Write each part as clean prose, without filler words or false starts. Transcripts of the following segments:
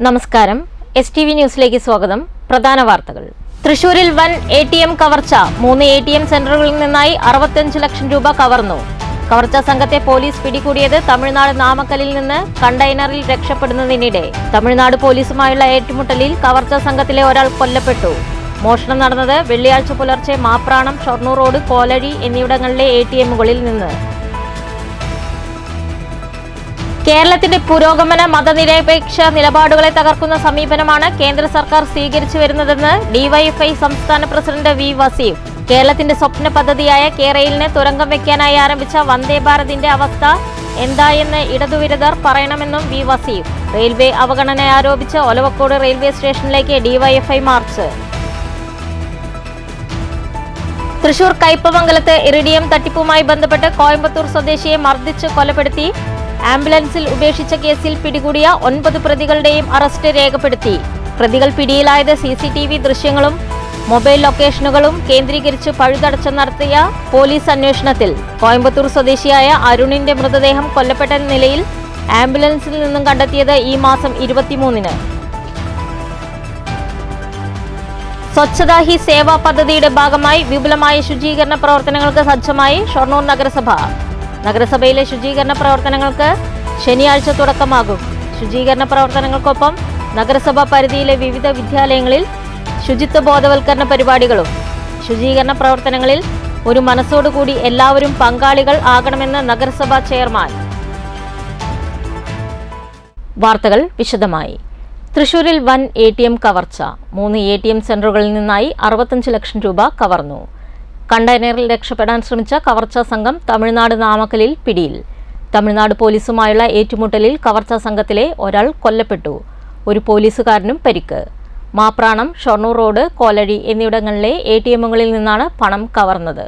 നമസ്കാരം STV ന്യൂസിലേക്ക് സ്വാഗതം. പ്രധാന വാർത്തകൾ. തൃശൂരിൽ വൻ ATM കവർച്ച. 3 ATM സെന്ററുകളിൽ നിന്നായി 65 ലക്ഷം രൂപ കവർന്നു. കവർച്ചാ സംഘത്തെ പോലീസ് പിടികൂടിയത് തമിഴ്നാട് നാമക്കലിൽ നിന്ന് കണ്ടെയ്നറിൽ രക്ഷപ്പെടുന്നതിനിടെ. തമിഴ്നാട് പോലീസുമായുള്ള ഏറ്റുമുട്ടലിൽ കവർച്ചാ സംഘത്തിലെ ഒരാൾ കൊല്ലപ്പെട്ടു. മോഷണം നടന്നത് വെള്ളിയാഴ്ച പുലർച്ചെ മാപ്രാണം, ഷൊർണൂർ റോഡ്, കോലഴി എന്നിവിടങ്ങളിലെ ATMകളിൽ നിന്ന്. കേരളത്തിന്റെ പുരോഗമന മതനിരപേക്ഷ നിലപാടുകളെ തകർക്കുന്ന സമീപനമാണ് കേന്ദ്ര സർക്കാർ സ്വീകരിച്ചു വരുന്നതെന്ന് DYFI സംസ്ഥാന പ്രസിഡന്റ് V. വസീഫ്. കേരളത്തിന്റെ സ്വപ്ന പദ്ധതിയായ കേരളിന് തുരങ്കം വെക്കാനായി ആരംഭിച്ച വന്ദേ ഭാരതിന്റെ അവസ്ഥ എന്തായെന്ന് ഇടതുവിരുദ്ധർ പറയണമെന്നും V. വസീഫ്. റെയിൽവേ അവഗണന ആരോപിച്ച് ഒലവക്കോട് റെയിൽവേ സ്റ്റേഷനിലേക്ക് DYFI മാർച്ച്. തൃശൂർ കയ്പമംഗലത്ത് ഇറിഡിയം തട്ടിപ്പുമായി ബന്ധപ്പെട്ട് കോയമ്പത്തൂർ സ്വദേശിയെ മർദ്ദിച്ച് കൊലപ്പെടുത്തി ആംബുലൻസിൽ ഉപേക്ഷിച്ച കേസിൽ പിടികൂടിയ 9 പ്രതികളുടെയും അറസ്റ്റ് രേഖപ്പെടുത്തി. പ്രതികൾ പിടിയിലായത് CCTV ദൃശ്യങ്ങളും മൊബൈൽ ലൊക്കേഷനുകളും കേന്ദ്രീകരിച്ച് പഴുതടച്ച് നടത്തിയ പോലീസ് അന്വേഷണത്തിൽ കോയമ്പത്തൂർ സ്വദേശിയായ അരുണിന്റെ മൃതദേഹം കൊല്ലപ്പെട്ട നിലയിൽ ആംബുലൻസിൽ നിന്നും കണ്ടെത്തിയത് ഈ മാസം 23-ന്. സ്വച്ഛതാ ഹി സേവ പദ്ധതിയുടെ ഭാഗമായി വിപുലമായ ശുചീകരണ പ്രവർത്തനങ്ങൾക്ക് സജ്ജമായി ഷൊർണൂർ നഗരസഭ. നഗരസഭയിലെ ശുചീകരണ പ്രവർത്തനങ്ങൾക്ക് ശനിയാഴ്ച തുടക്കമാകും. ശുചീകരണ പ്രവർത്തനങ്ങൾക്കൊപ്പം നഗരസഭാ പരിധിയിലെ വിവിധ വിദ്യാലയങ്ങളിൽ ശുചിത്വ ബോധവൽക്കരണ പരിപാടികളും. ശുചീകരണ പ്രവർത്തനങ്ങളിൽ ഒരു മനസ്സോടുകൂടി എല്ലാവരും പങ്കാളികൾ ആകണമെന്ന് നഗരസഭാ ചെയർമാൻ. വാർത്തകൾ വിശദമായി. തൃശൂരിൽ വൻ ATM കവർച്ച. 3 ATM സെന്ററുകളിൽ നിന്നായി 65 ലക്ഷം രൂപ കവർന്നു. കണ്ടെയ്നറിൽ രക്ഷപ്പെടാൻ ശ്രമിച്ച കവർച്ചാ സംഘം തമിഴ്നാട് നാമക്കലിൽ പിടിയിൽ. തമിഴ്നാട് പോലീസുമായുള്ള ഏറ്റുമുട്ടലിൽ കവർച്ചാ സംഘത്തിലെ ഒരാൾ കൊല്ലപ്പെട്ടു. ഒരു പോലീസുകാരനും പരിക്ക്. മാപ്രാണം, ഷൊർണൂർ റോഡ്, കോലഴി എന്നിവിടങ്ങളിലെ ATMകളിൽ നിന്നാണ് പണം കവർന്നത്.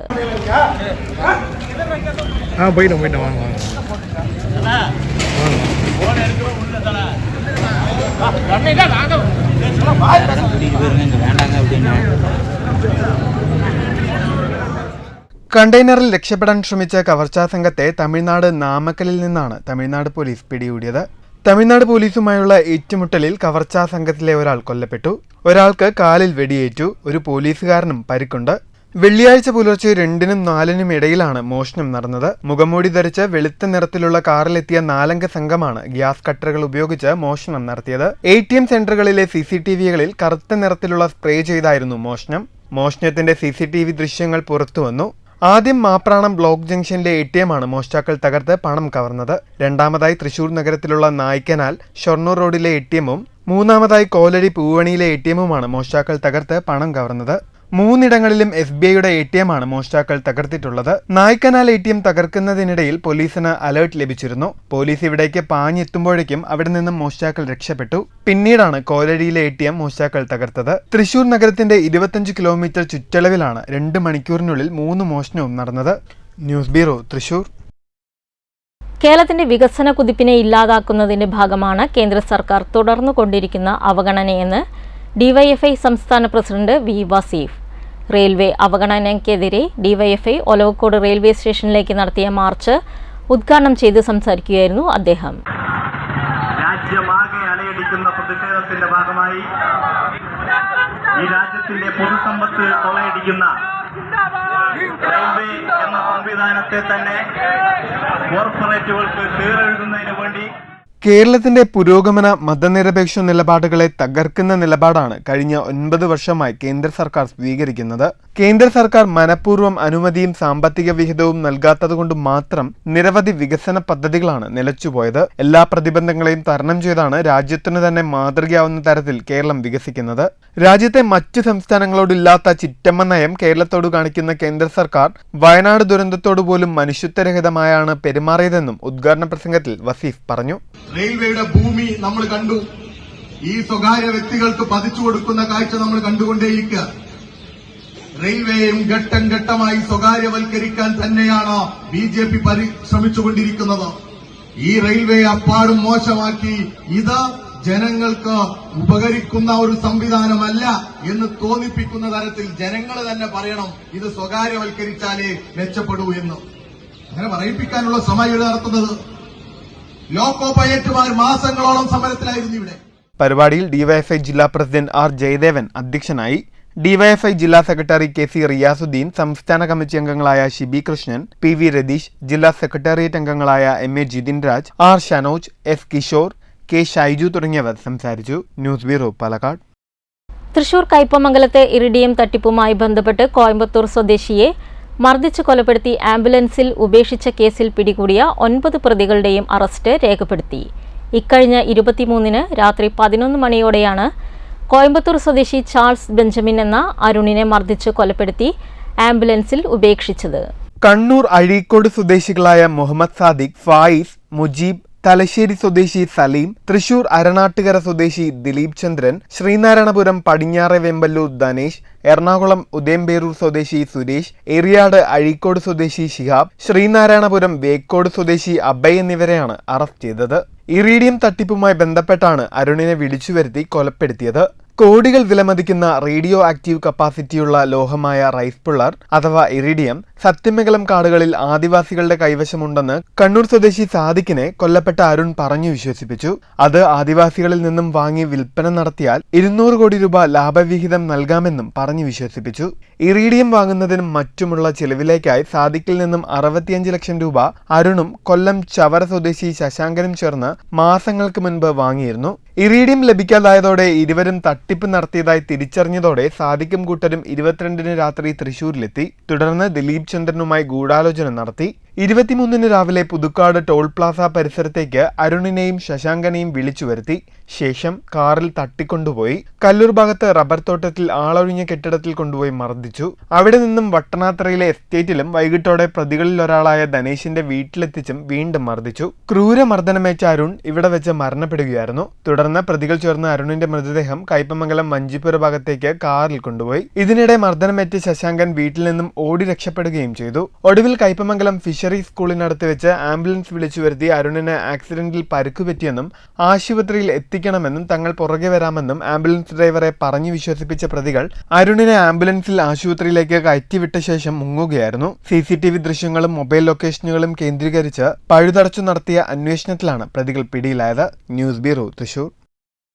കണ്ടെയ്നറിൽ രക്ഷപ്പെടാൻ ശ്രമിച്ച കവർച്ചാ സംഘത്തെ തമിഴ്നാട് നാമക്കലിൽ നിന്നാണ് തമിഴ്നാട് പോലീസ് പിടികൂടിയത്. തമിഴ്നാട് പോലീസുമായുള്ള ഏറ്റുമുട്ടലിൽ കവർച്ചാ സംഘത്തിലെ ഒരാൾ കൊല്ലപ്പെട്ടു. ഒരാൾക്ക് കാലിൽ വെടിയേറ്റു. ഒരു പോലീസുകാരനും പരിക്കുണ്ട്. വെള്ളിയാഴ്ച പുലർച്ചെ 2-നും 4-നും ഇടയിലാണ് മോഷണം നടന്നത്. മുഖംമൂടി ധരിച്ച് വെളുത്ത നിറത്തിലുള്ള കാറിലെത്തിയ 4-അംഗ സംഘമാണ് ഗ്യാസ് കട്ടറുകൾ ഉപയോഗിച്ച് മോഷണം നടത്തിയത്. ATM സെന്ററുകളിലെ CCTVകളിൽ കറുത്ത നിറത്തിലുള്ള സ്പ്രേ ചെയ്തായിരുന്നു മോഷണം. മോഷണത്തിന്റെ CCTV ദൃശ്യങ്ങൾ പുറത്തുവന്നു. ആദ്യം മാപ്രാണം ബ്ലോക്ക് ജംഗ്ഷനിലെ ATMമാണ് മോഷ്ടാക്കൾ തകർത്ത് പണം കവർന്നത്. രണ്ടാമതായി തൃശൂർ നഗരത്തിലുള്ള നായ്ക്കനാൽ ഷൊർണൂർ റോഡിലെ ATMും മൂന്നാമതായി കോലഴി പൂവണിയിലെ ATMുമാണ് മോഷ്ടാക്കൾ തകർത്ത് പണം കവർന്നത്. 3 ഇടങ്ങളിലും SBIയുടെ ATMമാണ് മോഷ്ടാക്കൾ തകർത്തിട്ടുള്ളത്. നായ്ക്കനാൽ ATM തകർക്കുന്നതിനിടയിൽ പോലീസിന് അലേർട്ട് ലഭിച്ചിരുന്നു. പോലീസ് ഇവിടേക്ക് പാഞ്ഞെത്തുമ്പോഴേക്കും അവിടെ നിന്നും മോഷ്ടാക്കൾ രക്ഷപ്പെട്ടു. പിന്നീടാണ് കോലഴിയിലെ ATM മോഷ്ടാക്കൾ തകർത്തത്. തൃശൂർ നഗരത്തിന്റെ 25 കിലോമീറ്റർ ചുറ്റളവിലാണ് 2 മണിക്കൂറിനുള്ളിൽ 3 മോഷണവും നടന്നത്. News bureau, Thrissur. കേരളത്തിന്റെ വികസന കുതിപ്പിനെ ഇല്ലാതാക്കുന്നതിന്റെ ഭാഗമാണ് കേന്ദ്ര സർക്കാർ തുടർന്നുകൊണ്ടിരിക്കുന്ന അവഗണനയെന്ന് DYFI സംസ്ഥാന പ്രസിഡന്റ് V. വസീഫ്. റെയിൽവേ അവഗണനയ്ക്കെതിരെ DYFI ഒലവക്കോട് റെയിൽവേ സ്റ്റേഷനിലേക്ക് നടത്തിയ മാർച്ച് ഉദ്ഘാടനം ചെയ്ത് സംസാരിക്കുകയായിരുന്നു അദ്ദേഹം. രാജ്യമാകെ അലയടിക്കുന്ന പ്രതിഷേധത്തിന്റെ ഭാഗമായി ഈ രാജ്യത്തിന്റെ പൊതുസമ്പത്ത് കൊള്ളയടിക്കുന്ന റെയിൽവേ എന്ന സംവിധാനത്തെ തന്നെ കോർപ്പറേറ്റുകൾക്ക് തീരെഴുതുന്നതിന് വേണ്ടി കേരളത്തിന്റെ പുരോഗമന മതനിരപേക്ഷ നിലപാടുകളെ തകർക്കുന്ന നിലപാടാണ് കഴിഞ്ഞ 9 വർഷമായി കേന്ദ്ര സർക്കാർ സ്വീകരിക്കുന്നത്. കേന്ദ്ര സർക്കാർ മനഃപൂർവ്വം അനുമതിയും സാമ്പത്തിക വിഹിതവും നൽകാത്തതുകൊണ്ട് മാത്രം നിരവധി വികസന പദ്ധതികളാണ് നിലച്ചുപോയത്. എല്ലാ പ്രതിബന്ധങ്ങളെയും തരണം ചെയ്താണ് രാജ്യത്തിനു തന്നെ മാതൃകയാവുന്ന തരത്തിൽ കേരളം വികസിക്കുന്നത്. രാജ്യത്തെ മറ്റ് സംസ്ഥാനങ്ങളോടില്ലാത്ത ചിറ്റമ്മ നയം കേരളത്തോട് കാണിക്കുന്ന കേന്ദ്ര സർക്കാർ വയനാട് ദുരന്തത്തോടു പോലും മനുഷ്യത്വരഹിതമായാണ് പെരുമാറിയതെന്നും ഉദ്ഘാടന പ്രസംഗത്തിൽ വസീഫ് പറഞ്ഞു. റെയിൽവേയുടെ ഭൂമി നമ്മൾ കണ്ടു. ഈ സ്വകാര്യ വ്യക്തികൾക്ക് പതിച്ചു കൊടുക്കുന്ന കാഴ്ച നമ്മൾ കണ്ടുകൊണ്ടേയിരിക്കുക. റെയിൽവേയും ഘട്ടം ഘട്ടമായി സ്വകാര്യവൽക്കരിക്കാൻ തന്നെയാണ് BJP പരിശ്രമിച്ചുകൊണ്ടിരിക്കുന്നത്. ഈ റെയിൽവേ അപ്പാടും മോശമാക്കി ഇത് ജനങ്ങൾക്ക് ഉപകരിക്കുന്ന ഒരു സംവിധാനമല്ല എന്ന് തോന്നിപ്പിക്കുന്ന തരത്തിൽ ജനങ്ങൾ തന്നെ പറയണം ഇത് സ്വകാര്യവൽക്കരിച്ചാലേ മെച്ചപ്പെടൂ എന്ന്. അങ്ങനെ പറയിപ്പിക്കാനുള്ള ശ്രമം ഇവിടെ നടത്തുന്നത്. ലോക്കോ പൈലറ്റുമാർ മാസങ്ങളോളം സമരത്തിലായിരുന്നു ഇവിടെ. പരിപാടിയിൽ ഡിവൈഎഫ്ഐ ജില്ലാ പ്രസിഡന്റ് ആർ ജയദേവൻ അധ്യക്ഷനായി. ഡിവൈഎഫ്ഐ ജില്ലാ സെക്രട്ടറി കെ.സി. റിയാസുദ്ദീൻ, സംസ്ഥാന കമ്മിറ്റി അംഗങ്ങളായ ഷിബി കൃഷ്ണൻ, പി.വി. രതീഷ്, ജില്ലാ സെക്രട്ടേറിയറ്റ് അംഗങ്ങളായ M A. Jithin Raj, R. Shanoj, S. Kishore, K. Shaiju തുടങ്ങിയവർ സംസാരിച്ചു. News bureau, Palakkad. തൃശൂർ കയ്പമംഗലത്തെ ഇറിഡിയം തട്ടിപ്പുമായി ബന്ധപ്പെട്ട് കോയമ്പത്തൂർ സ്വദേശിയെ മർദ്ദിച്ച് കൊലപ്പെടുത്തി ആംബുലൻസിൽ ഉപേക്ഷിച്ച കേസിൽ പിടികൂടിയ 9 പ്രതികളുടെയും അറസ്റ്റ് രേഖപ്പെടുത്തി. ഇക്കഴിഞ്ഞ 23-ന് രാത്രി 11 മണിയോടെയാണ് കോയമ്പത്തൂർ സ്വദേശി ചാൾസ് ബെഞ്ചമിൻ എന്ന അരുണിനെ മർദ്ദിച്ച് കൊലപ്പെടുത്തി ആംബുലൻസിൽ ഉപേക്ഷിച്ചത്. കണ്ണൂർ അഴീക്കോട് സ്വദേശികളായ മുഹമ്മദ് സാദിഖ്, ഫായിസ്, മുജീബ്, തലശ്ശേരി സ്വദേശി സലീം, തൃശൂർ അരണാട്ടുകര സ്വദേശി ദിലീപ് ചന്ദ്രൻ, ശ്രീനാരായണപുരം പടിഞ്ഞാറെ വെമ്പല്ലൂർ ധനേഷ്, എറണാകുളം ഉദയംപേരൂർ സ്വദേശി സുരേഷ്, ഏറിയാട് അഴീക്കോട് സ്വദേശി ഷിഹാബ്, ശ്രീനാരായണപുരം വേക്കോട് സ്വദേശി അഭയ് എന്നിവരെയാണ് അറസ്റ്റ് ചെയ്തത്. ഇറീഡിയം തട്ടിപ്പുമായി ബന്ധപ്പെട്ടാണ് അരുണിനെ വിളിച്ചുവരുത്തി കൊലപ്പെടുത്തിയത്. കോടികൾ വിലമതിക്കുന്ന റേഡിയോ ആക്റ്റീവ് കപ്പാസിറ്റിയുള്ള ലോഹമായ റൈസ് പുള്ളർ അഥവാ ഇറിഡിയം സത്യമംഗലം കാടുകളിൽ ആദിവാസികളുടെ കൈവശമുണ്ടെന്ന് കണ്ണൂർ സ്വദേശി സാദിഖിനെ കൊല്ലപ്പെട്ട അരുൺ പറഞ്ഞു വിശ്വസിപ്പിച്ചു. അത് ആദിവാസികളിൽ നിന്നും വാങ്ങി വിൽപ്പന നടത്തിയാൽ 200 കോടി രൂപ ലാഭവിഹിതം നൽകാമെന്നും പറഞ്ഞു വിശ്വസിപ്പിച്ചു. ഇറീഡിയം വാങ്ങുന്നതിനും മറ്റുമുള്ള ചെലവിലേക്കായി സാദിഖിൽ നിന്നും 65 ലക്ഷം രൂപ അരുണും കൊല്ലം ചവറ സ്വദേശി ശശാങ്കനും ചേർന്ന് മാസങ്ങൾക്ക് മുൻപ് വാങ്ങിയിരുന്നു. ഇറീഡിയം ലഭിക്കാതായതോടെ ഇരുവരും തട്ടിപ്പ് നടത്തിയതായി തിരിച്ചറിഞ്ഞതോടെ സാദിഖും കൂട്ടരും 22-ന് രാത്രി തൃശൂരിലെത്തി. തുടർന്ന് ദിലീപ് ചന്ദ്രനുമായി ഗൂഢാലോചന നടത്തി. 23-ന് രാവിലെ പുതുക്കാട് ടോൾ പ്ലാസ പരിസരത്തേക്ക് അരുണിനെയും ശശാങ്കനെയും വിളിച്ചു വരുത്തി. ശേഷം കാറിൽ തട്ടിക്കൊണ്ടുപോയി കല്ലൂർ ഭാഗത്ത് റബ്ബർ തോട്ടത്തിൽ ആളൊഴിഞ്ഞ കെട്ടിടത്തിൽ കൊണ്ടുപോയി മർദ്ദിച്ചു. അവിടെ നിന്നും വട്ടനാത്രയിലെ എസ്റ്റേറ്റിലും വൈകിട്ടോടെ പ്രതികളിൽ ഒരാളായ ധനേഷിന്റെ വീട്ടിലെത്തിച്ചും വീണ്ടും മർദ്ദിച്ചു. ക്രൂരമർദ്ദനമേറ്റ അരുൺ ഇവിടെ വെച്ച് മരണപ്പെടുകയായിരുന്നു. തുടർന്ന് പ്രതികൾ ചേർന്ന് അരുണിന്റെ മൃതദേഹം കയ്പമംഗലം വഞ്ചിപ്പുര ഭാഗത്തേക്ക് കാറിൽ കൊണ്ടുപോയി. ഇതിനിടെ മർദ്ദനമേറ്റ് ശശാങ്കൻ വീട്ടിൽ നിന്നും ഓടി രക്ഷപ്പെടുകയും ചെയ്തു. ഒടുവിൽ കയ്പമംഗലം ഫിഷറി സ്കൂളിനടുത്ത് വെച്ച് ആംബുലൻസ് വിളിച്ചു വരുത്തി അരുണിന് ആക്സിഡന്റിൽ പരിക്കുപറ്റിയെന്നും ആശുപത്രിയിൽ എത്തിക്കണമെന്നും തങ്ങൾ പുറകെ വരാമെന്നും ആംബുലൻസ് ഡ്രൈവറെ പറഞ്ഞു വിശ്വസിപ്പിച്ച പ്രതികൾ അരുണിനെ ആംബുലൻസിൽ ആശുപത്രിയിലേക്ക് കയറ്റിവിട്ട ശേഷം മുങ്ങുകയായിരുന്നു. CCTV ദൃശ്യങ്ങളും മൊബൈൽ ലൊക്കേഷനുകളും കേന്ദ്രീകരിച്ച് പഴുതടച്ചു നടത്തിയ അന്വേഷണത്തിലാണ് പ്രതികൾ പിടിയിലായത്. News bureau, Thrissur.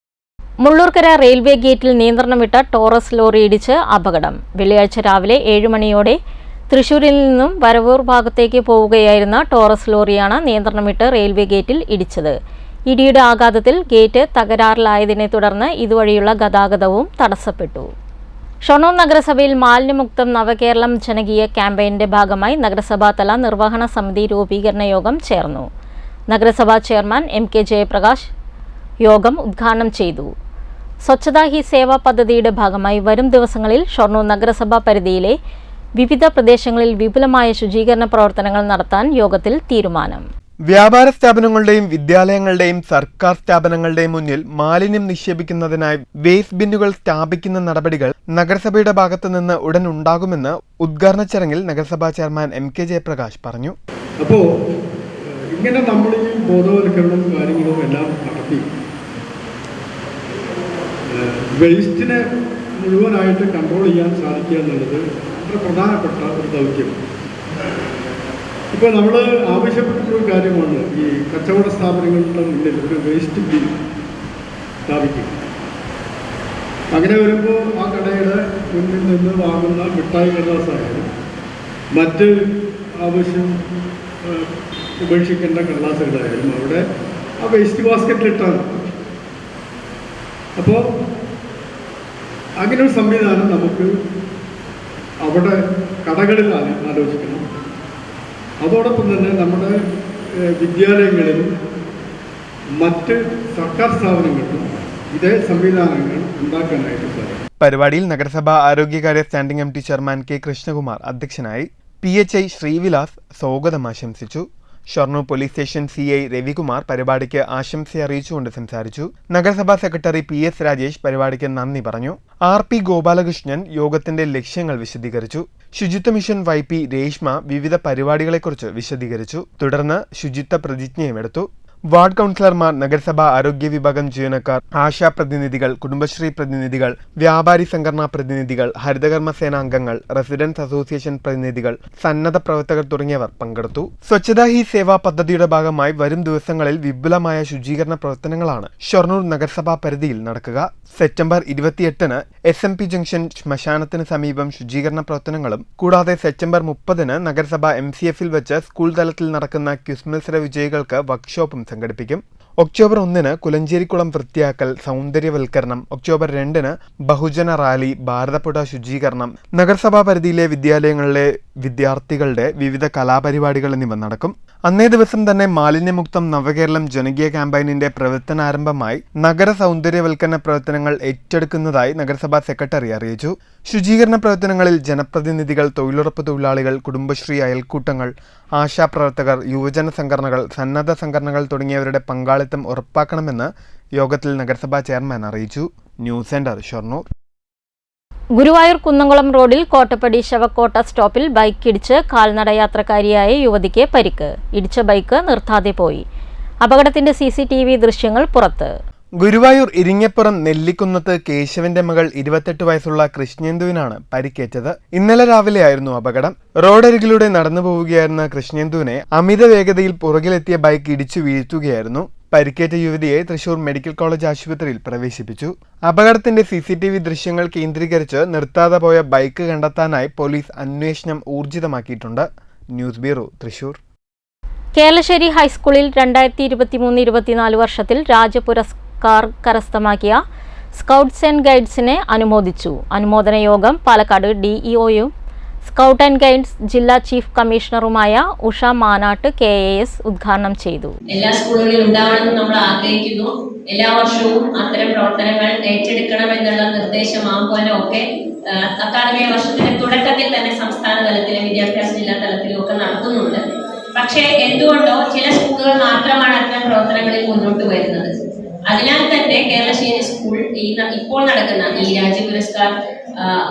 Mullurkara railway ഗേറ്റിൽ നിയന്ത്രണം വിട്ട ടോറസ് ലോറി ഇടിച്ച് അപകടം. വെള്ളിയാഴ്ച രാവിലെ 7 മണിയോടെ തൃശൂരിൽ നിന്നും വരവൂർ ഭാഗത്തേക്ക് പോവുകയായിരുന്ന ടോറസ് ലോറിയാണ് നിയന്ത്രണം വിട്ട് റെയിൽവേ ഗേറ്റിൽ ഇടിച്ചത്. ഇടിയുടെ ആഘാതത്തിൽ ഗേറ്റ് തകരാറിലായതിനെ തുടർന്ന് ഇതുവഴിയുള്ള ഗതാഗതവും തടസ്സപ്പെട്ടു. ഷൊർണൂർ നഗരസഭയിൽ മാലിന്യമുക്തം നവകേരളം ജനകീയ ക്യാമ്പയിന്റെ ഭാഗമായി നഗരസഭാതല നിർവഹണ സമിതി രൂപീകരണ യോഗം ചേർന്നു. നഗരസഭാ ചെയർമാൻ MK ജയപ്രകാശ് യോഗം ഉദ്ഘാടനം ചെയ്തു. സ്വച്ഛതാ ഹി സേവ പദ്ധതിയുടെ ഭാഗമായി വരും ദിവസങ്ങളിൽ ഷൊർണൂർ നഗരസഭാ പരിധിയിലെ വിവിധ പ്രദേശങ്ങളിൽ വിപുലമായ ശുചീകരണ പ്രവർത്തനങ്ങൾ നടത്താൻ യോഗത്തിൽ തീരുമാനം. വ്യാപാര സ്ഥാപനങ്ങളുടെയും വിദ്യാലയങ്ങളുടെയും സർക്കാർ സ്ഥാപനങ്ങളുടെയും മുന്നിൽ മാലിന്യം നിക്ഷേപിക്കുന്നതിനായി വേസ്റ്റ് ബിന്നുകൾ സ്ഥാപിക്കുന്ന നടപടികൾ നഗരസഭയുടെ ഭാഗത്തു നിന്ന് ഉടൻ ഉണ്ടാകുമെന്ന് ഉദ്ഘാടന ചടങ്ങിൽ നഗരസഭാ ചെയർമാൻ MK ജയപ്രകാശ് പറഞ്ഞു. അപ്പോൾ ഇങ്ങനെ നമ്മൾ ഈ ബോധവൽക്കരണം കാര്യങ്ങളും എല്ലാം നടത്തി വേസ്റ്റിനെ മുഴുവനായിട്ട് കൺട്രോൾ ചെയ്യാൻ സാധിക്കുക എന്നുള്ളത് വളരെ പ്രധാനപ്പെട്ട ഒരു ദൗത്യമാണ്. ഇപ്പോൾ നമ്മൾ ആവശ്യപ്പെട്ടൊരു കാര്യമാണ് ഈ കച്ചവട സ്ഥാപനങ്ങളുടെ മുന്നിൽ ഒരു വേസ്റ്റ് ബിൻ സ്ഥാപിക്കുക. അങ്ങനെ വരുമ്പോൾ ആ കടയുടെ മുന്നിൽ നിന്ന് വാങ്ങുന്ന മിഠായി കടലാസായാലും മറ്റ് ആവശ്യം ഉപേക്ഷിക്കേണ്ട കടലാസുകളായാലും അവിടെ ആ വേസ്റ്റ് ബാസ്ക്കറ്റിലിട്ടാണ്. അപ്പോൾ അങ്ങനെ ഒരു സംവിധാനം നമുക്ക് അവിടെ കടകളിൽ ആലോചിക്കണം. അതോടൊപ്പം തന്നെ നമ്മുടെ വിദ്യാലയങ്ങളിലും മറ്റ് സർക്കാർ സ്ഥാപനങ്ങളിലും ഇതേ സംവിധാനങ്ങൾ ഉണ്ടാക്കാനായിട്ട് സാധിക്കും. പരിപാടിയിൽ നഗരസഭാ ആരോഗ്യകാര്യ standing committee chairman K. Krishnakumar അധ്യക്ഷനായി. PHI ശ്രീവിലാസ് സ്വാഗതം ആശംസിച്ചു. Shoranur police station CI Ravikumar പരിപാടിക്ക് ആശംസ അറിയിച്ചുകൊണ്ട് സംസാരിച്ചു. നഗരസഭാ സെക്രട്ടറി PS രാജേഷ് പരിപാടിക്ക് നന്ദി പറഞ്ഞു. RP ഗോപാലകൃഷ്ണൻ യോഗത്തിന്റെ ലക്ഷ്യങ്ങൾ വിശദീകരിച്ചു. ശുചിത്വ മിഷൻ YP രേഷ്മ വിവിധ പരിപാടികളെക്കുറിച്ച് വിശദീകരിച്ചു. തുടർന്ന് ശുചിത്വ പ്രതിജ്ഞയും എടുത്തു. വാർഡ് കൗൺസിലർമാർ, നഗരസഭാ ആരോഗ്യ വിഭാഗം ജീവനക്കാർ, ആശാ പ്രതിനിധികൾ, കുടുംബശ്രീ പ്രതിനിധികൾ, വ്യാപാരി സംഘടനാ പ്രതിനിധികൾ, ഹരിതകർമ്മസേന അംഗങ്ങൾ, റെസിഡൻസ് അസോസിയേഷൻ പ്രതിനിധികൾ, സന്നദ്ധ പ്രവർത്തകർ തുടങ്ങിയവർ പങ്കെടുത്തു. സ്വച്ഛതാ ഹി സേവ പദ്ധതിയുടെ ഭാഗമായി വരും ദിവസങ്ങളിൽ വിപുലമായ ശുചീകരണ പ്രവർത്തനങ്ങളാണ് ഷൊർണൂർ നഗരസഭാ പരിധിയിൽ നടക്കുക. സെപ്റ്റംബർ 28-ന് SMP ജംഗ്ഷൻ ശ്മശാനത്തിന് സമീപം ശുചീകരണ പ്രവർത്തനങ്ങളും കൂടാതെ സെപ്റ്റംബർ 30-ന് നഗരസഭ MCF-ൽ വെച്ച് സ്കൂൾ തലത്തിൽ നടക്കുന്ന ക്വിസ് മത്സര വിജയികൾക്ക് വർക്ക്ഷോപ്പും സംഘടിപ്പിക്കും. ഒക്ടോബർ 1-ന് കുലഞ്ചേരിക്കുളം വൃത്തിയാക്കൽ, സൗന്ദര്യവൽക്കരണം, ഒക്ടോബർ 2-ന് ബഹുജന റാലി, ഭാരതപ്പുഴ ശുചീകരണം, നഗരസഭാ പരിധിയിലെ വിദ്യാലയങ്ങളിലെ വിദ്യാർത്ഥികളുടെ വിവിധ കലാപരിപാടികൾ എന്നിവ നടക്കും. അന്നേ ദിവസം തന്നെ മാലിന്യമുക്തം നവകേരളം ജനകീയ ക്യാമ്പയിനിന്റെ പ്രവർത്തനാരംഭമായി നഗര സൗന്ദര്യവൽക്കരണ പ്രവർത്തനങ്ങൾ ഏറ്റെടുക്കുന്നതായി നഗരസഭാ സെക്രട്ടറി അറിയിച്ചു. ശുചീകരണ പ്രവർത്തനങ്ങളിൽ ജനപ്രതിനിധികൾ, തൊഴിലുറപ്പ് തൊഴിലാളികൾ, കുടുംബശ്രീ അയൽക്കൂട്ടങ്ങൾ, ആശാപ്രവർത്തകർ, യുവജന സംഘടനകൾ, സന്നദ്ധ സംഘടനകൾ തുടങ്ങിയവരുടെ പങ്കാളിത്തം ഉറപ്പാക്കണമെന്ന് യോഗത്തിൽ നഗരസഭാ ചെയർമാൻ അറിയിച്ചു. News centre, Shoranur. ഗുരുവായൂർ കുന്നംകുളം റോഡിൽ കോട്ടപ്പടി ശവക്കോട്ട സ്റ്റോപ്പിൽ ബൈക്ക് ഇടിച്ച് കാൽനട യാത്രക്കാരിയായ യുവതിക്ക് പരിക്ക്. ഇടിച്ച ബൈക്ക് നിർത്താതെ പോയി. അപകടത്തിന്റെ CCTV ദൃശ്യങ്ങൾ പുറത്ത്. ഗുരുവായൂർ ഇരിങ്ങപ്പുറം നെല്ലിക്കുന്നത്ത് കേശവന്റെ മകൾ 28 വയസ്സുള്ള കൃഷ്ണേന്ദുവിനാണ് പരിക്കേറ്റത്. ഇന്നലെ രാവിലെയായിരുന്നു അപകടം. റോഡരികിലൂടെ നടന്നു പോവുകയായിരുന്ന കൃഷ്ണേന്ദുവിനെ അമിത വേഗതയിൽ പുറകിലെത്തിയ ബൈക്ക് ഇടിച്ചു വീഴ്ത്തുകയായിരുന്നു. പരിക്കേറ്റ യുവതിയെ തൃശൂർ മെഡിക്കൽ കോളേജ് ആശുപത്രിയിൽ പ്രവേശിപ്പിച്ചു. അപകടത്തിന്റെ CCTV ദൃശ്യങ്ങൾ കേന്ദ്രീകരിച്ച് നിർത്താതെ പോയ ബൈക്ക് കണ്ടെത്താനായി പോലീസ് അന്വേഷണം ഊർജിതമാക്കിയിട്ടുണ്ട്. News bureau, Thrissur. കേരളശ്ശേരി ഹൈസ്കൂളിൽ 2023-24 വർഷത്തിൽ രാജ്യപുരസ്കാർ കരസ്ഥമാക്കിയ സ്കൗട്ട്സ് ആൻഡ് ഗൈഡ്സിനെ അനുമോദിച്ചു. അനുമോദന യോഗം പാലക്കാട് DEOയും സ്കൗട്ട് ആൻഡ് ഗൈഡ്സ് ജില്ലാ ചീഫ് കമ്മീഷണറുമായ ഉഷ മാനാട്ട് KAS ഉദ്ഘാടനം ചെയ്തു. എല്ലാ സ്കൂളുകളിലും ഉണ്ടാവണമെന്ന് നമ്മൾ ആഗ്രഹിക്കുന്നു. എല്ലാ വർഷവും അത്തരം പ്രവർത്തനങ്ങൾ ഏറ്റെടുക്കണമെന്നുള്ള നിർദ്ദേശം ആഹ്വാനം ഒക്കെ അക്കാദമിക വർഷത്തിന്റെ തുടക്കത്തിൽ തന്നെ സംസ്ഥാന തലത്തിലും വിദ്യാഭ്യാസ ജില്ലാ തലത്തിലും ഒക്കെ നടത്തുന്നുണ്ട്. പക്ഷേ എന്തുകൊണ്ടോ ചില സ്കൂളുകൾ മാത്രമാണ് അത്തരം പ്രവർത്തനങ്ങളിൽ മുന്നോട്ട് വരുന്നത്. അതിനാൽ തന്നെ കേരളശ്ശേരി സ്കൂൾ ഇപ്പോൾ നടക്കുന്ന ഈ രാജ്യപുരസ്കാർ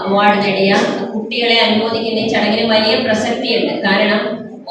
അവാർഡ് നേടിയ കുട്ടികളെ അനുമോദിക്കുന്ന ഈ ചടങ്ങിന് വലിയ പ്രസക്തിയുണ്ട്. കാരണം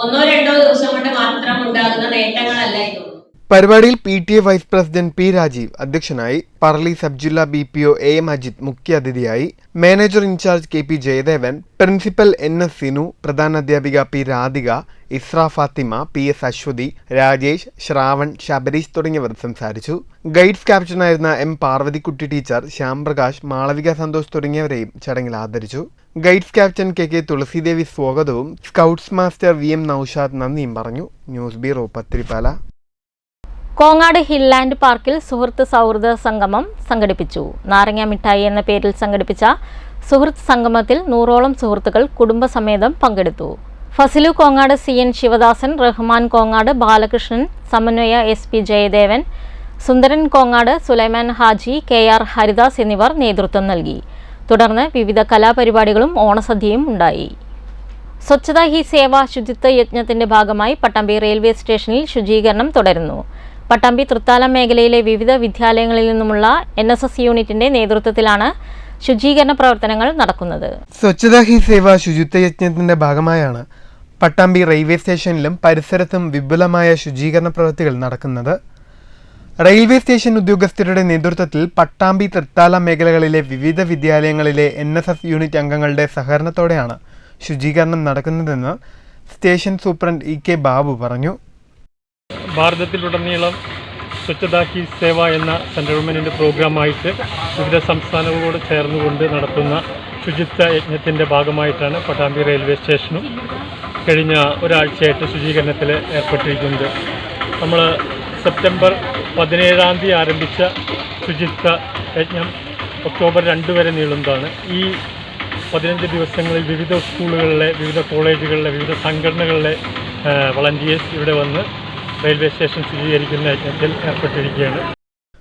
1-2 ദിവസം കൊണ്ട് മാത്രം ഉണ്ടാകുന്ന നേട്ടങ്ങളല്ല ഇതൊന്നും. പരിപാടിയിൽ PTA vice president P. Rajeev അധ്യക്ഷനായി. പറളി സബ് ജില്ലാ BPO AM അജിത് മുഖ്യാതിഥിയായി. Manager incharge KP Jayadevan, principal NS Sinu, പ്രധാനാധ്യാപിക P. രാധിക, ഇസ്ര ഫാത്തിമ, PS അശ്വതി, രാജേഷ്, ശ്രാവൺ, ശബരീഷ് തുടങ്ങിയവർ സംസാരിച്ചു. ഗൈഡ്സ് ക്യാപ്റ്റനായിരുന്ന M. പാർവതിക്കുട്ടി ടീച്ചർ, ശ്യാംപ്രകാശ്, മാളവിക സന്തോഷ് തുടങ്ങിയവരെയും ചടങ്ങിൽ ആദരിച്ചു. ഗൈഡ്സ് ക്യാപ്റ്റൻ KK തുളസിദേവി സ്വാഗതവും സ്കൗട്ട്സ് മാസ്റ്റർ VM നൌഷാദ് നന്ദിയും പറഞ്ഞു. News bureau, Pathirippala. Kongad hill land പാർക്കിൽ സുഹൃത്ത് സൗഹൃദ സംഗമം സംഘടിപ്പിച്ചു. നാരങ്ങ മിഠായി എന്ന പേരിൽ സംഘടിപ്പിച്ച സുഹൃത്ത് സംഗമത്തിൽ 100ഓളം സുഹൃത്തുക്കൾ കുടുംബസമേതം പങ്കെടുത്തു. ഫസിലു കോങ്ങാട്, CN ശിവദാസൻ, റഹ്മാൻ കോങ്ങാട്, ബാലകൃഷ്ണൻ, സമന്വയ SP ജയദേവൻ, സുന്ദരൻ കോങ്ങാട്, സുലൈമാൻ ഹാജി, KR ഹരിദാസ് എന്നിവർ നേതൃത്വം നൽകി. തുടർന്ന് വിവിധ കലാപരിപാടികളും ഓണസദ്യയും ഉണ്ടായി. സ്വച്ഛതാ ഹി സേവ ശുചിത്വ യജ്ഞത്തിന്റെ ഭാഗമായി പട്ടാമ്പി റെയിൽവേ സ്റ്റേഷനിൽ ശുചീകരണം തുടരുന്നു. പട്ടാമ്പി തൃത്താലം മേഖലയിലെ വിവിധ വിദ്യാലയങ്ങളിൽ നിന്നുമുള്ള NSS യൂണിറ്റിന്റെ നേതൃത്വത്തിലാണ് ശുചീകരണ പ്രവർത്തനങ്ങൾ നടക്കുന്നത്. സ്വച്ഛതാ ഹി സേവ ശുചിത്വ യജ്ഞത്തിന്റെ ഭാഗമായാണ് പട്ടാമ്പി റെയിൽവേ സ്റ്റേഷനിലും പരിസരത്തും വിപുലമായ ശുചീകരണ പ്രവൃത്തികൾ നടക്കുന്നത്. റെയിൽവേ സ്റ്റേഷൻ ഉദ്യോഗസ്ഥരുടെ നേതൃത്വത്തിൽ പട്ടാമ്പി തൃത്താല മേഖലകളിലെ വിവിധ വിദ്യാലയങ്ങളിലെ NSS യൂണിറ്റ് അംഗങ്ങളുടെ സഹകരണത്തോടെയാണ് ശുചീകരണം നടക്കുന്നതെന്ന് സ്റ്റേഷൻ സൂപ്രണ്ട് EK ബാബു പറഞ്ഞു. ഭാരതത്തിലുടനീളം സ്വച്ഛതാ ഹി സേവ എന്ന സെൻട്രൽ ഗവൺമെൻറ്റിൻ്റെ പ്രോഗ്രാമായിട്ട് വിവിധ സംസ്ഥാനങ്ങളോട് ചേർന്നുകൊണ്ട് നടത്തുന്ന ശുചിത്വ യജ്ഞത്തിൻ്റെ ഭാഗമായിട്ടാണ് പട്ടാമ്പി റെയിൽവേ സ്റ്റേഷനും കഴിഞ്ഞ ഒരാഴ്ചയായിട്ട് ശുചീകരണത്തിൽ ഏർപ്പെട്ടിരിക്കുന്നത്. നമ്മൾ സെപ്റ്റംബർ 17-ാം തീയതി ആരംഭിച്ച ശുചിത്വ യജ്ഞം ഒക്ടോബർ 2 വരെ നീളുന്നതാണ്. ഈ 15 ദിവസങ്ങളിൽ വിവിധ സ്കൂളുകളിലെ, വിവിധ കോളേജുകളിലെ, വിവിധ സംഘടനകളിലെ വളണ്ടിയേഴ്സ് ഇവിടെ വന്ന് റെയിൽവേ സ്റ്റേഷൻ ശുചീകരിക്കുന്ന യജ്ഞത്തിൽ ഏർപ്പെട്ടിരിക്കുകയാണ്.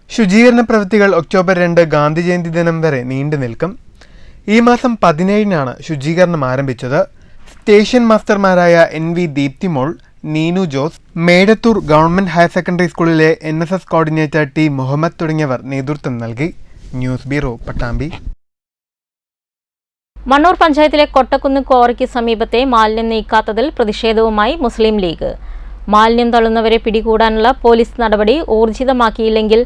ശുചീകരണ പ്രവൃത്തികൾ ഒക്ടോബർ 2 ഗാന്ധി ജയന്തി ദിനം വരെ നീണ്ടു നിൽക്കും. ഈ മാസം 17-നാണ് ശുചീകരണം ആരംഭിച്ചത്. സ്റ്റേഷൻ മാസ്റ്റർമാരായ NV Deepthimol, Neenu Jose, Medathur government higher secondary സ്കൂളിലെ NSS കോർഡിനേറ്റർ T. മുഹമ്മദ് തുടങ്ങിയവർ നേതൃത്വം നൽകി. News bureau, Pattambi. മണ്ണൂർ പഞ്ചായത്തിലെ കൊട്ടക്കുന്ന് ക്വാറിക്ക് സമീപത്തെ മാലിന്യം നീക്കാത്തതിൽ പ്രതിഷേധവുമായി മുസ്ലിം ലീഗ്. മാലിന്യം തള്ളുന്നവരെ പിടികൂടാനുള്ള പോലീസ് നടപടി ഊർജിതമാക്കിയില്ലെങ്കിൽ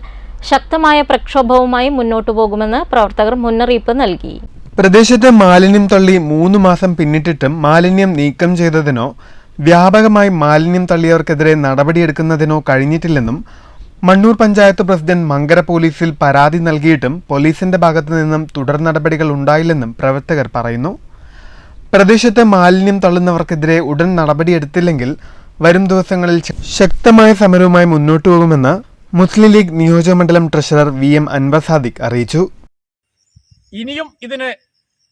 ശക്തമായ പ്രക്ഷോഭവുമായി മുന്നോട്ടു പോകുമെന്ന് പ്രവർത്തകർ മുന്നറിയിപ്പ് നൽകി. പ്രദേശത്ത് മാലിന്യം തള്ളി 3 മാസം പിന്നിട്ടിട്ടും മാലിന്യം നീക്കം ചെയ്തതിനോ വ്യാപകമായി മാലിന്യം തള്ളിയവർക്കെതിരെ നടപടിയെടുക്കുന്നതിനോ കഴിഞ്ഞിട്ടില്ലെന്നും മണ്ണൂർ പഞ്ചായത്ത് പ്രസിഡന്റ് മങ്കര പോലീസിൽ പരാതി നൽകിയിട്ടും പോലീസിന്റെ ഭാഗത്തു നിന്നും തുടർ നടപടികൾ ഉണ്ടായില്ലെന്നും പ്രവർത്തകർ പറയുന്നു. പ്രദേശത്ത് മാലിന്യം തള്ളുന്നവർക്കെതിരെ ഉടൻ നടപടിയെടുത്തില്ലെങ്കിൽ വരും ദിവസങ്ങളിൽ ശക്തമായ സമരവുമായി മുന്നോട്ടു പോകുമെന്ന് മുസ്ലിം ലീഗ് നിയോജകമണ്ഡലം ട്രഷറർ VM അൻവർ സാദിഖ് അറിയിച്ചു. ഇനിയും ഇതിന്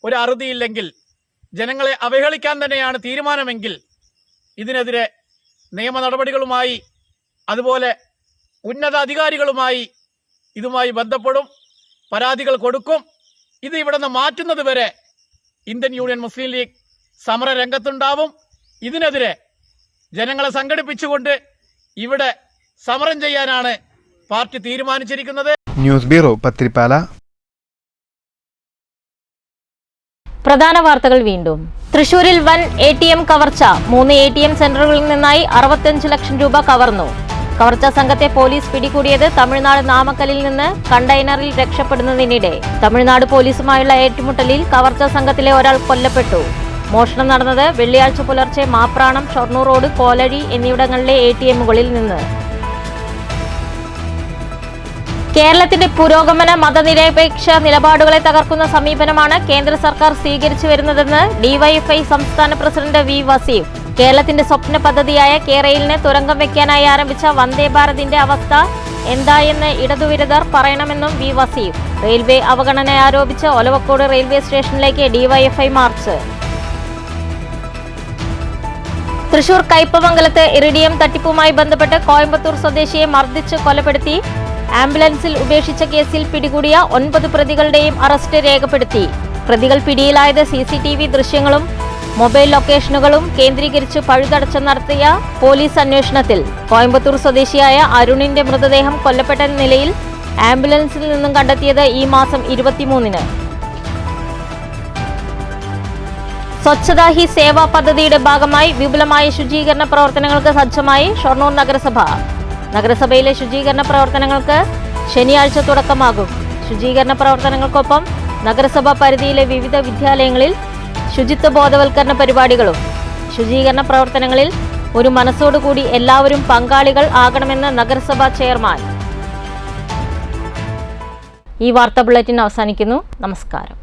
ഒരു അറുതിയില്ലെങ്കിൽ, ജനങ്ങളെ അവഹേളിക്കാൻ തന്നെയാണ് തീരുമാനമെങ്കിൽ ഇതിനെതിരെ നിയമ നടപടികളുമായി അതുപോലെ ഉന്നത അധികാരികളുമായി ഇതുമായി ബന്ധപ്പെടും, പരാതികൾ കൊടുക്കും. ഇത് ഇവിടെ നിന്ന് മാറ്റുന്നത് വരെ ഇന്ത്യൻ യൂണിയൻ മുസ്ലിം ലീഗ് സമര രംഗത്തുണ്ടാവും. ഇതിനെതിരെ ജനങ്ങളെ സംഘടിപ്പിച്ചുകൊണ്ട് ഇവിടെ സമരം ചെയ്യാനാണ് പാർട്ടി തീരുമാനിച്ചിരിക്കുന്നത്. News bureau, Pathirippala. പ്രധാന വാർത്തകൾ വീണ്ടും. തൃശൂരിൽ വൻ ATM കവർച്ച. 3 ATM സെന്ററുകളിൽ നിന്നായി 65 ലക്ഷം രൂപ കവർന്നു. കവർച്ചാ സംഘത്തെ പോലീസ് പിടികൂടിയത് തമിഴ്നാട് നാമക്കലിൽ നിന്ന് കണ്ടെയ്നറിൽ രക്ഷപ്പെടുന്നതിനിടെ. തമിഴ്നാട് പോലീസുമായുള്ള ഏറ്റുമുട്ടലിൽ കവർച്ചാ സംഘത്തിലെ ഒരാൾ കൊല്ലപ്പെട്ടു. മോഷണം നടന്നത് വെള്ളിയാഴ്ച പുലർച്ചെ മാപ്രാണം, ഷൊർണൂർ റോഡ്, കോലഴി എന്നിവിടങ്ങളിലെ ATMകളിൽ നിന്ന്. കേരളത്തിന്റെ പുരോഗമന മതനിരപേക്ഷ നിലപാടുകളെ തകർക്കുന്ന സമീപനമാണ് കേന്ദ്ര സർക്കാർ സ്വീകരിച്ചു വരുന്നതെന്ന് DYFI സംസ്ഥാന പ്രസിഡന്റ് V വസീഫ്. കേരളത്തിന്റെ സ്വപ്ന പദ്ധതിയായ കേരളിനെ തുരങ്കം വെക്കാനായി ആരംഭിച്ച വന്ദേ ഭാരതിന്റെ അവസ്ഥ എന്തായെന്ന് ഇടതുവിരുദ്ധർ പറയണമെന്നും V വസീഫ്. റെയിൽവേ അവഗണന ആരോപിച്ച് ഒലവക്കോട് റെയിൽവേ സ്റ്റേഷനിലേക്ക് DYFI മാർച്ച്. തൃശൂർ കയ്പമംഗലത്ത് ഇറിഡിയം തട്ടിപ്പുമായി ബന്ധപ്പെട്ട് കോയമ്പത്തൂർ സ്വദേശിയെ മർദ്ദിച്ച് കൊലപ്പെടുത്തി ആംബുലൻസിൽ ഉപേക്ഷിച്ച കേസിൽ പിടികൂടിയ 9 പ്രതികളുടെയും അറസ്റ്റ് രേഖപ്പെടുത്തി. പ്രതികൾ പിടിയിലായത് CCTV ദൃശ്യങ്ങളും മൊബൈൽ ലൊക്കേഷനുകളും കേന്ദ്രീകരിച്ച് പഴുതടച്ച് നടത്തിയ പോലീസ് അന്വേഷണത്തിൽ കോയമ്പത്തൂർ സ്വദേശിയായ അരുണിന്റെ മൃതദേഹം കൊല്ലപ്പെട്ട നിലയിൽ ആംബുലൻസിൽ നിന്നും കണ്ടെത്തിയത് ഈ മാസം 23-ന്. സ്വച്ഛതാ ഹി സേവ പദ്ധതിയുടെ ഭാഗമായി വിപുലമായ ശുചീകരണ പ്രവർത്തനങ്ങൾക്ക് സജ്ജമായി ഷൊർണൂർ നഗരസഭ. നഗരസഭയിലെ ശുചീകരണ പ്രവർത്തനങ്ങൾക്ക് ശനിയാഴ്ച തുടക്കമാകും. ശുചീകരണ പ്രവർത്തനങ്ങൾക്കൊപ്പം നഗരസഭാ പരിധിയിലെ വിവിധ വിദ്യാലയങ്ങളിൽ ശുചിത്വ ബോധവൽക്കരണ പരിപാടികളും. ശുചീകരണ പ്രവർത്തനങ്ങളിൽ ഒരു മനസ്സോടുകൂടി എല്ലാവരും പങ്കാളികൾ ആകണമെന്ന് നഗരസഭാ ചെയർമാൻ. ഈ വാർത്താ ബുള്ളറ്റിൻ അവസാനിക്കുന്നു. നമസ്കാരം.